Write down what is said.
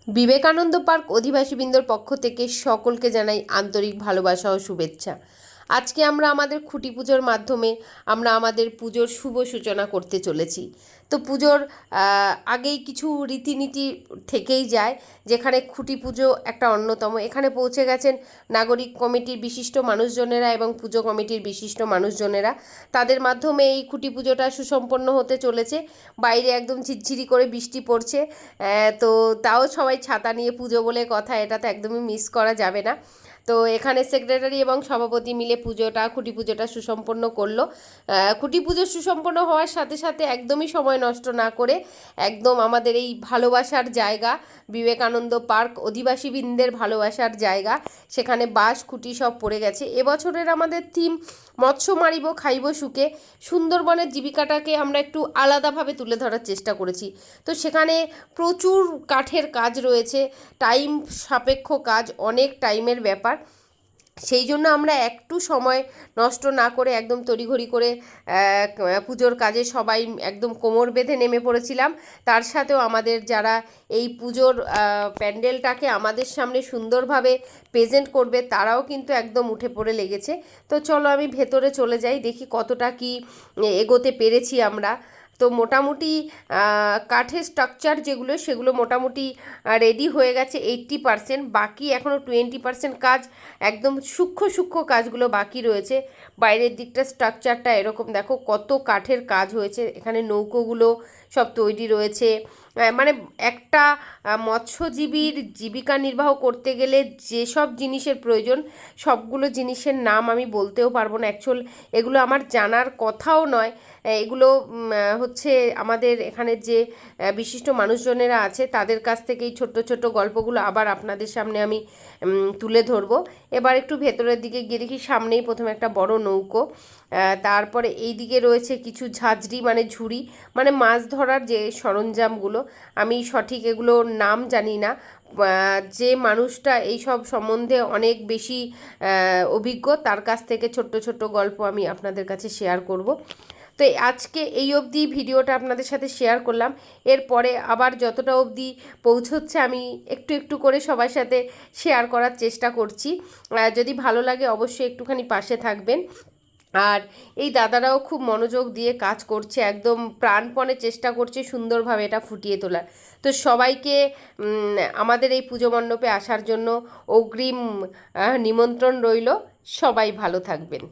Vivekananda park অধিবাসীবৃন্দর পক্ষ থেকে সকলকে জানাই আন্তরিক ভালোবাসা ও শুভেচ্ছা। আজকে আমরা আমাদের খুঁটি পুজোর মাধ্যমে আমরা আমাদের পুজোর শুভ সূচনা করতে চলেছি। তো পুজোর আগেই কিছু রীতিনীতি থেকেই যায়, যেখানে খুঁটি পুজো একটা অন্যতম। এখানে পৌঁছে গেছেন নাগরিক কমিটির বিশিষ্ট মানুষজনেরা এবং পুজো কমিটির বিশিষ্ট মানুষজনেরা। তাদের মাধ্যমে এই খুঁটি পুজোটা সুসম্পন্ন হতে চলেছে। বাইরে একদম ঝিরঝিরি করে বৃষ্টি পড়ছে, তো তাও সবাই ছাতা নিয়ে পুজো বলে কথা, এটা তো একদমই মিস করা যাবে না। তো এখানে সেক্রেটারি এবং সভাপতি মিলে খুঁটি পুজোটা সুসম্পন্ন করলো। খুঁটি পুজো সুসম্পন্ন হওয়ার সাথে সাথে একদমই সময় নষ্ট না করে একদম আমাদের এই ভালোবাসার জায়গা বিবেকানন্দ পার্ক, অধিবাসীবৃন্দের ভালোবাসার জায়গা, সেখানে বাঁশ খুঁটি সব পড়ে গেছে। এবছরের আমাদের থিম মৎস্য মারিব খাইব সুখে। সুন্দরবনের জীবিকাটাকে আমরা একটু আলাদাভাবে তুলে ধরার চেষ্টা করেছি। তো সেখানে প্রচুর কাঠের কাজ রয়েছে, টাইম সাপেক্ষ কাজ, অনেক টাইমের ব্যাপার। সেই জন্য আমরা একটু সময় নষ্ট না করে একদম তড়িঘড়ি করে পুজোর কাজে সবাই একদম কোমর বেঁধে নেমে পড়েছিলাম। তার সাথেও আমাদের যারা এই পুজোর প্যান্ডেলটাকে আমাদের সামনে সুন্দরভাবে প্রেজেন্ট করবে, তারাও কিন্তু একদম উঠে পড়ে লেগেছে। তো চলো আমি ভেতরে চলে যাই, দেখি কতটা কি এগোতে পেরেছি আমরা। তো মোটামুটি কাঠের স্ট্রাকচার যেগুলো, সেগুলো মোটামুটি রেডি হয়ে গেছে 80%। বাকি এখনও 20% কাজ, একদম সূক্ষ্ম সূক্ষ্ম কাজগুলো বাকি রয়েছে। বাইরের দিকটা স্ট্রাকচারটা এরকম দেখো, কত কাঠের কাজ হয়েছে। এখানে নৌকোগুলো সব তৈরি রয়েছে। মানে একটা মৎস্যজীবীর জীবিকা নির্বাহ করতে গেলে যেসব জিনিসের প্রয়োজন, সবগুলো জিনিসের নাম আমি বলতেও পারবো না। অ্যাকচুয়াল এগুলো আমার জানার কথাও নয়। এগুলো হচ্ছে আমাদের এখানে যে বিশিষ্ট মানুষজনেরা আছে, তাদের কাছ থেকেই ছোট্ট ছোট্ট গল্পগুলো আবার আপনাদের সামনে আমি তুলে ধরবো। এবার একটু ভেতরের দিকে গিয়ে দেখি, সামনেই প্রথমে একটা বড় নৌকো, তারপরে এই দিকে রয়েছে কিছু ঝাঁঝরি মানে ঝুড়ি, মানে মাছ ধরার যে সরঞ্জামগুলো। আমি সঠিক এগুলোর নাম জানি না। যে মানুষটা এই সব সম্বন্ধে অনেক বেশি অভিজ্ঞ, তার কাছ থেকে ছোট্ট ছোট্ট গল্প আমি আপনাদের কাছে শেয়ার করব। তো আজকে এই অবধি ভিডিওটা আপনাদের সাথে শেয়ার করলাম। এরপরে আবার যতটা অবধি পৌঁছচ্ছে আমি একটু একটু করে সবার সাথে শেয়ার করার চেষ্টা করছি। যদি ভালো লাগে অবশ্যই একটুখানি পাশে থাকবেন। আর এই দাদারাও খুব মনোযোগ দিয়ে কাজ করছে, একদম প্রাণপণে চেষ্টা করছে সুন্দরভাবে এটা ফুটিয়ে তোলার। তো সবাইকে আমাদের এই পুজো মণ্ডপে আসার জন্য অগ্রিম নিমন্ত্রণ রইল। সবাই ভালো থাকবেন।